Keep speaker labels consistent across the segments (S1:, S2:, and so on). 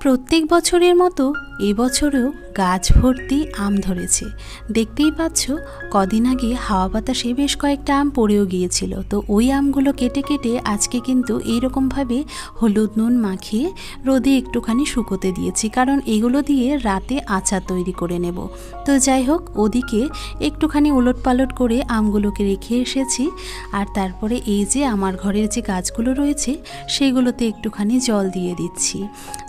S1: প্রত্যেক বছরের মতো এবছরেও গাছ ভর্তি আম ধরেছে। দেখতেই পাচ্ছ, কদিন আগে হাওয়া বাতাসে বেশ কয়েকটা আম পড়েও গিয়েছিল। তো ওই আমগুলো কেটে কেটে আজকে কিন্তু এইরকমভাবে হলুদ নুন মাখিয়ে রোদে একটুখানি শুকোতে দিয়েছি, কারণ এগুলো দিয়ে রাতে আচার তৈরি করে নেব। তো যাই হোক, ওদিকে একটুখানি উলটপালট করে আমগুলোকে রেখে এসেছি। আর তারপরে এই যে আমার ঘরের যে গাছগুলো রয়েছে সেগুলোতে একটুখানি জল দিয়ে দিচ্ছি।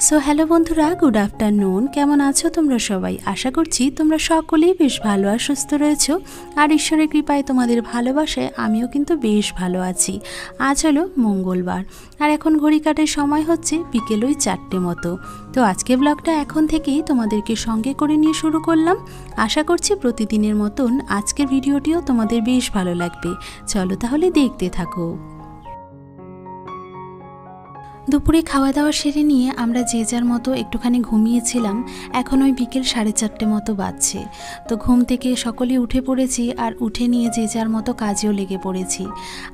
S1: সো হ্যালো বন্ধুরা, গুড আফটারনুন। কেমন আছো তোমরা সবাই? আশা করছি তোমরা সকলেই বেশ ভালো আর সুস্থ রয়েছো। আর ঈশ্বরের কৃপায় তোমাদের ভালোবাসায় আমিও কিন্তু বেশ ভালো আছি। আজ হলো মঙ্গলবার, আর এখন ঘড়ি কাটার সময় হচ্ছে বিকেল ওই 4টে মতো। তো আজকে ব্লগটা এখন থেকেই তোমাদেরকে সঙ্গে করে নিয়ে শুরু করলাম। আশা করছি প্রতিদিনের মতন আজকের ভিডিওটিও তোমাদের বেশ ভালো লাগবে। চলো তাহলে দেখতে থাকো। দুপুরে খাওয়া দাওয়া সেরে নিয়ে আমরা যে যার মতো একটুখানি ঘুমিয়েছিলাম। এখন ওই বিকেল 4:30 মতো বাজছে। তো ঘুম থেকে সকলেই উঠে পড়েছি, আর উঠে নিয়ে যে যার মতো কাজেও লেগে পড়েছি।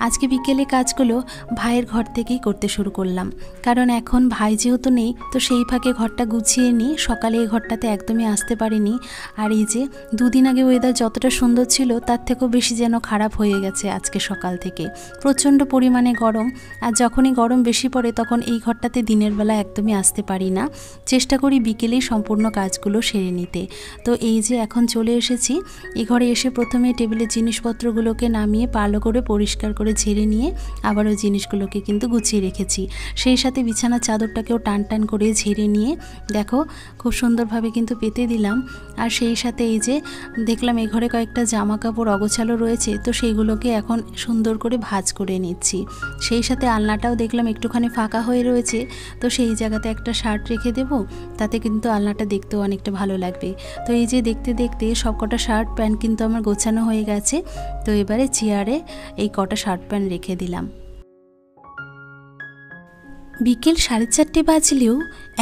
S1: আজকে বিকেলে কাজগুলো ভাইয়ের ঘর থেকেই করতে শুরু করলাম, কারণ এখন ভাই যেহেতু নেই, তো সেই ফাঁকে ঘরটা গুছিয়ে নিই। সকালে এই ঘরটাতে একদমই আসতে পারিনি। আর এই যে দুদিন আগে ওয়েদার যতটা সুন্দর ছিল তার থেকেও বেশি যেন খারাপ হয়ে গেছে আজকে সকাল থেকে। প্রচণ্ড পরিমাণে গরম, আর যখনই গরম বেশি পড়ে তখন এই ঘরটাতে দিনের বেলা একদমই আসতে পারি না। চেষ্টা করি বিকেলেই সম্পূর্ণ কাজগুলো সেরে নিতে। তো এই যে এখন চলে এসেছি। এই ঘরে এসে প্রথমে টেবিলের জিনিসপত্রগুলোকে নামিয়ে ভালো করে পরিষ্কার করে ঝেড়ে নিয়ে আবার ওই জিনিসগুলোকে কিন্তু গুছিয়ে রেখেছি। সেই সাথে বিছানার চাদরটাকেও টান টান করে ঝেড়ে নিয়ে দেখো খুব সুন্দরভাবে কিন্তু পেতে দিলাম। আর সেই সাথে এই যে দেখলাম এই ঘরে কয়েকটা জামা কাপড় অগোছালো রয়েছে, তো সেইগুলোকে এখন সুন্দর করে ভাঁজ করে নিচ্ছি। সেই সাথে আলনাটাও দেখলাম একটুখানি ফাঁকা হয়ে রয়েছে, তো সেই জায়গাতে একটা শার্ট রেখে দেব, তাতে কিন্তু আলনাটা দেখতেও অনেকটা ভালো লাগবে। তো এই যে দেখতে দেখতে সব কটা শার্ট প্যান্ট কিন্তু আমার গোছানো হয়ে গেছে। তো এবারে চেয়ারে এই কটা শার্ট প্যান্ট রেখে দিলাম। বিকেল 4:30 বাজলেও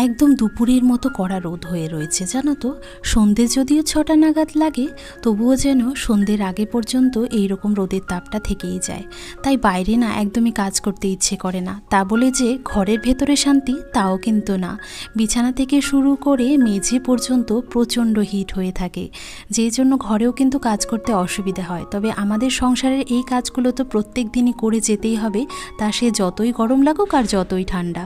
S1: একদম দুপুরের মতো কড়া রোদ হয়ে রয়েছে, জানো তো। সন্ধে যদিও 6টা নাগাদ লাগে, তবুও যেন সন্ধ্যের আগে পর্যন্ত এইরকম রোদের তাপটা থেকেই যায়। তাই বাইরে না একদমই কাজ করতে ইচ্ছে করে না। তা বলে যে ঘরের ভেতরে শান্তি, তাও কিন্তু না। বিছানা থেকে শুরু করে মেঝে পর্যন্ত প্রচণ্ড হিট হয়ে থাকে, যেই জন্য ঘরেও কিন্তু কাজ করতে অসুবিধা হয়। তবে আমাদের সংসারের এই কাজগুলো তো প্রত্যেক দিনই করে যেতেই হবে, তা সে যতই গরম লাগুক আর যতই ঠান্ডা।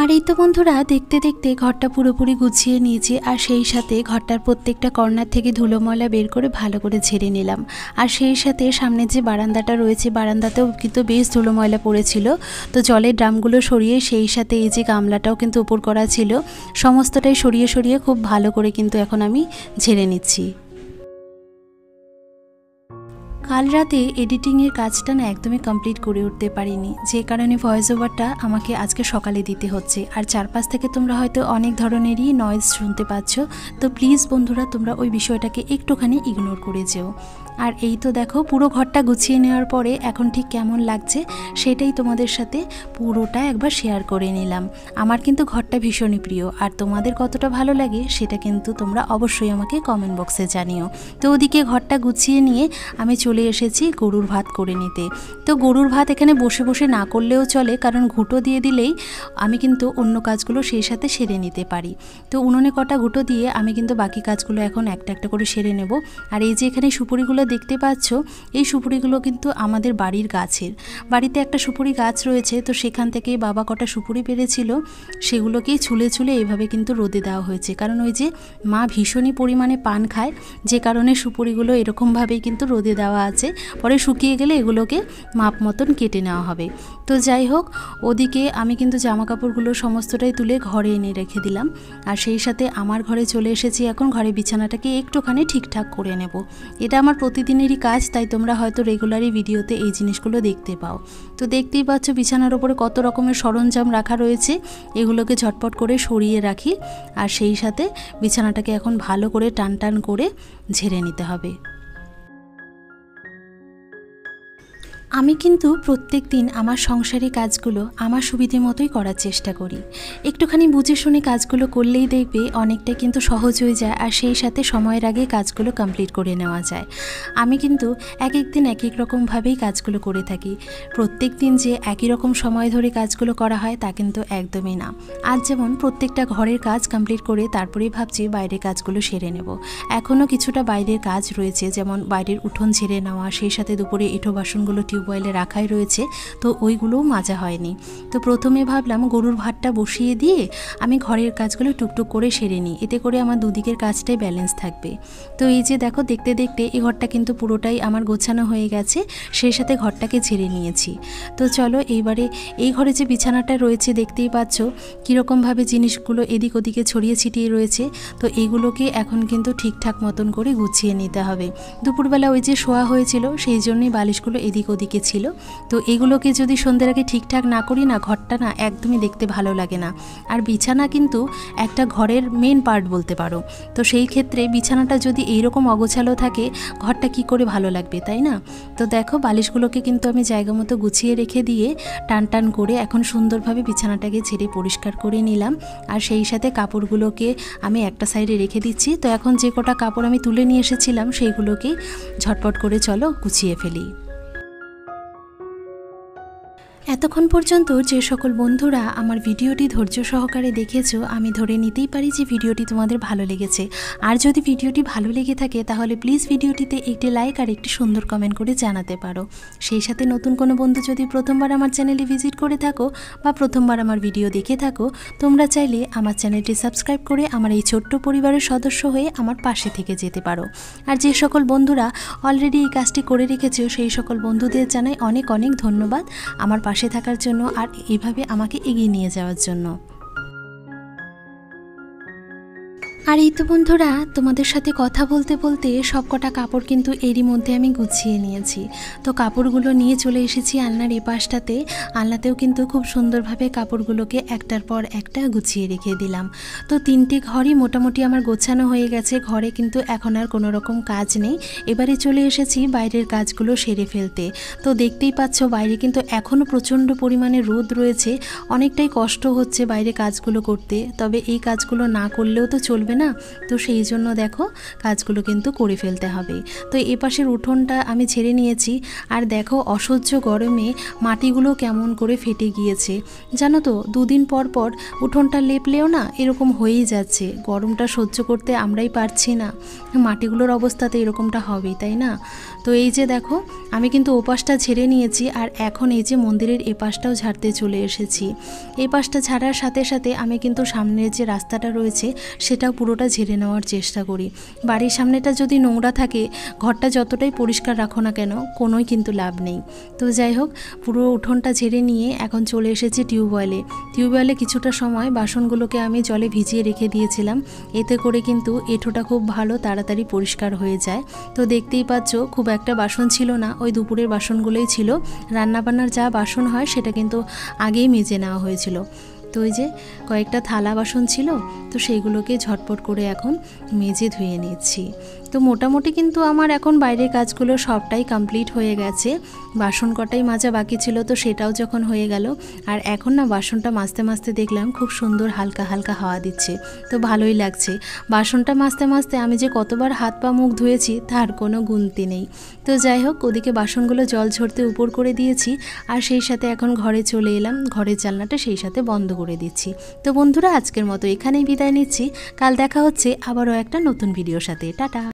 S1: আর এই তো বন্ধুরা, দেখতে দেখতে ঘরটা পুরোপুরি গুছিয়ে নিয়েছি। আর সেই সাথে ঘরটার প্রত্যেকটা কর্নার থেকে ধুলো ময়লা বের করে ভালো করে ঝেড়ে নিলাম। আর সেই সাথে সামনে যে বারান্দাটা রয়েছে, বারান্দাতেও কিন্তু বেশ ধুলো ময়লা পড়েছিল। তো জলের ড্রামগুলো সরিয়ে সেই সাথে এই যে গামলাটাও কিন্তু উপর করা ছিল, সমস্তটাই সরিয়ে সরিয়ে খুব ভালো করে কিন্তু এখন আমি ঝেড়ে নিচ্ছি। কাল রাতে এডিটিংয়ের কাজটা না একদমই কমপ্লিট করে উঠতে পারিনি, যে কারণে ভয়েস ওভারটা আমাকে আজকে সকালে দিতে হচ্ছে। আর চারপাশ থেকে তোমরা হয়তো অনেক ধরনেরই নয়েজ শুনতে পাচ্ছ, তো প্লিজ বন্ধুরা তোমরা ওই বিষয়টাকে একটুখানি ইগনোর করে যেও। আর এই তো দেখো, পুরো ঘরটা গুছিয়ে নেওয়ার পরে এখন ঠিক কেমন লাগছে সেটাই তোমাদের সাথে পুরোটা একবার শেয়ার করে নিলাম। আমার কিন্তু ঘরটা ভীষণই প্রিয়, আর তোমাদের কতটা ভালো লাগে সেটা কিন্তু তোমরা অবশ্যই আমাকে কমেন্ট বক্সে জানিও। তো ওদিকে ঘরটা গুছিয়ে নিয়ে আমি চলে এসেছি গরুর ভাত করে নিতে। তো গরুর ভাত এখানে বসে বসে না করলেও চলে, কারণ ঘুঁটো দিয়ে দিলেই আমি কিন্তু অন্য কাজগুলো সেই সাথে সেরে নিতে পারি। তো উনুনে কটা ঘুঁটো দিয়ে আমি কিন্তু বাকি কাজগুলো এখন একটা একটা করে সেরে নেব। আর এই যে এখানে সুপুরিগুলো দেখতে পাচ্ছ, এই সুপুরিগুলো কিন্তু আমাদের বাড়ির গাছের। বাড়িতে একটা সুপুরি গাছ রয়েছে, তো সেখান থেকেই বাবা কটা সুপুরি পেরেছিল, সেগুলোকেই ছুলে ছুলে এইভাবে কিন্তু রোদে দেওয়া হয়েছে। কারণ ওই যে মা ভীষণই পরিমাণে পান খায়, যে কারণে সুপুরিগুলো এরকমভাবেই কিন্তু রোদে দেওয়া আছে। পরে শুকিয়ে গেলে এগুলোকে মাপ মতন কেটে নেওয়া হবে। তো যাই হোক, ওদিকে আমি কিন্তু জামা কাপড়গুলো সমস্তটাই তুলে ঘরে এনে রেখে দিলাম। আর সেই সাথে আমার ঘরে চলে এসেছি। এখন ঘরে বিছানাটাকে একটুখানি ঠিকঠাক করে নেব। এটা আমার প্রতিদিনেরই কাজ, তাই তোমরা হয়তো রেগুলারই ভিডিওতে এই জিনিসগুলো দেখতে পাও। তো দেখতেই পাচ্ছ বিছানার ওপরে কত রকমের সরঞ্জাম রাখা রয়েছে, এগুলোকে ঝটপট করে সরিয়ে রাখি। আর সেই সাথে বিছানাটাকে এখন ভালো করে টান টান করে ঝেড়ে নিতে হবে। আমি কিন্তু প্রত্যেক দিন আমার সংসারের কাজগুলো আমার সুবিধে মতোই করার চেষ্টা করি। একটুখানি বুঝে শুনে কাজগুলো করলেই দেখবে অনেকটা কিন্তু সহজ হয়ে যায়, আর সেই সাথে সময়ের আগে কাজগুলো কমপ্লিট করে নেওয়া যায়। আমি কিন্তু এক এক দিন এক এক রকমভাবেই কাজগুলো করে থাকি। প্রত্যেক দিন যে একই রকম সময় ধরে কাজগুলো করা হয় তা কিন্তু একদমই না। আজ যেমন প্রত্যেকটা ঘরের কাজ কমপ্লিট করে তারপরেই ভাবছি বাইরের কাজগুলো সেরে নেব। এখনও কিছুটা বাইরের কাজ রয়েছে, যেমন বাইরের উঠোন ঝেড়ে নেওয়া, সেই সাথে দুপুরে এঁঠো বাসনগুলো টিউবওয়েলে রাখাই রয়েছে, তো ওইগুলোও মাজা হয়নি। তো প্রথমে ভাবলাম গরুর ভাতটা বসিয়ে দিয়ে আমি ঘরের কাজগুলো টুকটুক করে সেরে নিই, এতে করে আমার দুদিকের কাজটাই ব্যালেন্স থাকবে। তো এই যে দেখো, দেখতে দেখতে এই ঘরটা কিন্তু পুরোটাই আমার গোছানো হয়ে গেছে, সেই সাথে ঘরটাকে ঝেড়ে নিয়েছি। তো চলো এইবারে এই ঘরে যে বিছানাটা রয়েছে দেখতেই পাচ্ছ কীরকমভাবে জিনিসগুলো এদিক ওদিকে ছড়িয়ে ছিটিয়ে রয়েছে। তো এইগুলোকে এখন কিন্তু ঠিকঠাক মতন করে গুছিয়ে নিতে হবে। দুপুরবেলা ওই যে শোয়া হয়েছিল সেই জন্যই বালিশগুলো এদিক ওদিকে ছিল। তো এগুলোকে যদি সন্ধ্যের আগে ঠিকঠাক না করি না, ঘরটা না একদমই দেখতে ভালো লাগে না। আর বিছানা কিন্তু একটা ঘরের মেন পার্ট বলতে পারো। তো সেই ক্ষেত্রে বিছানাটা যদি এইরকম অগোছালো থাকে ঘরটা কি করে ভালো লাগবে, তাই না? তো দেখো বালিশগুলোকে কিন্তু আমি জায়গা মতো গুছিয়ে রেখে দিয়ে টান টান করে এখন সুন্দরভাবে বিছানাটাকে ঝেড়ে পরিষ্কার করে নিলাম। আর সেই সাথে কাপড়গুলোকে আমি একটা সাইডে রেখে দিচ্ছি। তো এখন যে কটা কাপড় আমি তুলে নিয়ে এসেছিলাম সেইগুলোকেই ঝটপট করে চলো গুছিয়ে ফেলি। এতক্ষণ পর্যন্ত যে সকল বন্ধুরা আমার ভিডিওটি ধৈর্য সহকারে দেখেছো, আমি ধরে নিতেই পারি যে ভিডিওটি তোমাদের ভালো লেগেছে। আর যদি ভিডিওটি ভালো লেগে থাকে তাহলে প্লিজ ভিডিওটিতে একটি লাইক আর একটি সুন্দর কমেন্ট করে জানাতে পারো। সেই সাথে নতুন কোনো বন্ধু যদি প্রথমবার আমার চ্যানেলে ভিজিট করে থাকো বা প্রথমবার আমার ভিডিও দেখে থাকো, তোমরা চাইলে আমার চ্যানেলটি সাবস্ক্রাইব করে আমার এই ছোট্ট পরিবারের সদস্য হয়ে আমার পাশে থেকে যেতে পারো। আর যে সকল বন্ধুরা অলরেডি এই কাজটি করে রেখেছো সেই সকল বন্ধুদের জানাই অনেক অনেক ধন্যবাদ আমার পাশে থাকার জন্য আর এইভাবে আমাকে এগিয়ে নিয়ে যাওয়ার জন্য। আর এই তো বন্ধুরা, তোমাদের সাথে কথা বলতে বলতে সবকটা কাপড় কিন্তু এরই মধ্যে আমি গুছিয়ে নিয়েছি। তো কাপড়গুলো নিয়ে চলে এসেছি আলনার এই পাশটাতে। আলনাতেও কিন্তু খুব সুন্দরভাবে কাপড়গুলোকে একটার পর একটা গুছিয়ে রেখে দিলাম। তো তিনটে ঘরই মোটামুটি আমার গোছানো হয়ে গেছে। ঘরে কিন্তু এখন আর কোনো রকম কাজ নেই। এবারে চলে এসেছি বাইরের কাজগুলো সেরে ফেলতে। তো দেখতেই পাচ্ছ বাইরে কিন্তু এখনও প্রচণ্ড পরিমাণে রোদ রয়েছে, অনেকটাই কষ্ট হচ্ছে বাইরে কাজগুলো করতে। তবে এই কাজগুলো না করলেও তো চলবে না, তো সেই জন্য দেখো কাজগুলো কিন্তু করে ফেলতে হবে। তো এ পাশের উঠোনটা আমি ছেড়ে নিয়েছি। আর দেখো অসহ্য গরমে মাটিগুলো কেমন করে ফেটে গিয়েছে জানো তো। দুদিন পর পর উঠোনটা লেপলেও না এরকম হয়েই যাচ্ছে। গরমটা সহ্য করতে আমরাই পারছি না, মাটিগুলোর অবস্থাতে এরকমটা হবেই, তাই না? তো এই যে দেখো আমি কিন্তু ওপাশটা ঝেড়ে নিয়েছি, আর এখন এই যে মন্দিরের এপাশটাও ঝাড়তে চলে এসেছি। এই পাশটা ঝাড়ার সাথে সাথে আমি কিন্তু সামনের যে রাস্তাটা রয়েছে সেটাও পুরোটা ঝেড়ে নেওয়ার চেষ্টা করি। বাড়ির সামনেটা যদি নোংরা থাকে ঘরটা যতটাই পরিষ্কার রাখো না কেন কোনোই কিন্তু লাভ নেই। তো যাই হোক, পুরো উঠোনটা ঝেড়ে নিয়ে এখন চলে এসেছি টিউবওয়েলে কিছুটা সময় বাসনগুলোকে আমি জলে ভিজিয়ে রেখে দিয়েছিলাম, এতে করে কিন্তু এঁঠোটা খুব ভালো তাড়াতাড়ি পরিষ্কার হয়ে যায়। তো দেখতেই পাচ্ছ খুব একটা বাসন ছিল না, ওই দুপুরের বাসনগুলোই ছিল। রান্নাবান্নার যা বাসন হয় সেটা কিন্তু আগেই মেজে নেওয়া হয়েছিল। তো ওই যে কয়েকটা থালা বাসন ছিল, তো সেইগুলোকে ঝটপট করে এখন মেজে ধুয়ে নিচ্ছি। তো মোটামুটি কিন্তু আমার এখন বাইরের কাজগুলো সবটাই কমপ্লিট হয়ে গেছে। বাসন কটাই মাজা বাকি ছিল, তো সেটাও যখন হয়ে গেল। আর এখন না বাসনটা মাজতে মাজতে দেখলাম খুব সুন্দর হালকা হালকা হাওয়া দিচ্ছে, তো ভালোই লাগছে। বাসনটা মাজতে মাজতে আমি যে কতবার হাত পা মুখ ধুয়েছি তার কোনো গুনতি নেই। তো যাই হোক, ওদিকে বাসনগুলো জল ঝরতে উপর করে দিয়েছি, আর সেই সাথে এখন ঘরে চলে এলাম। ঘরের জানলাটা সেই সাথে বন্ধ করে দিচ্ছি। তো বন্ধুরা আজকের মতো এখানেই বিদায় নিচ্ছি। কাল দেখা হচ্ছে আবারও একটা নতুন ভিডিওর সাথে। টাটা।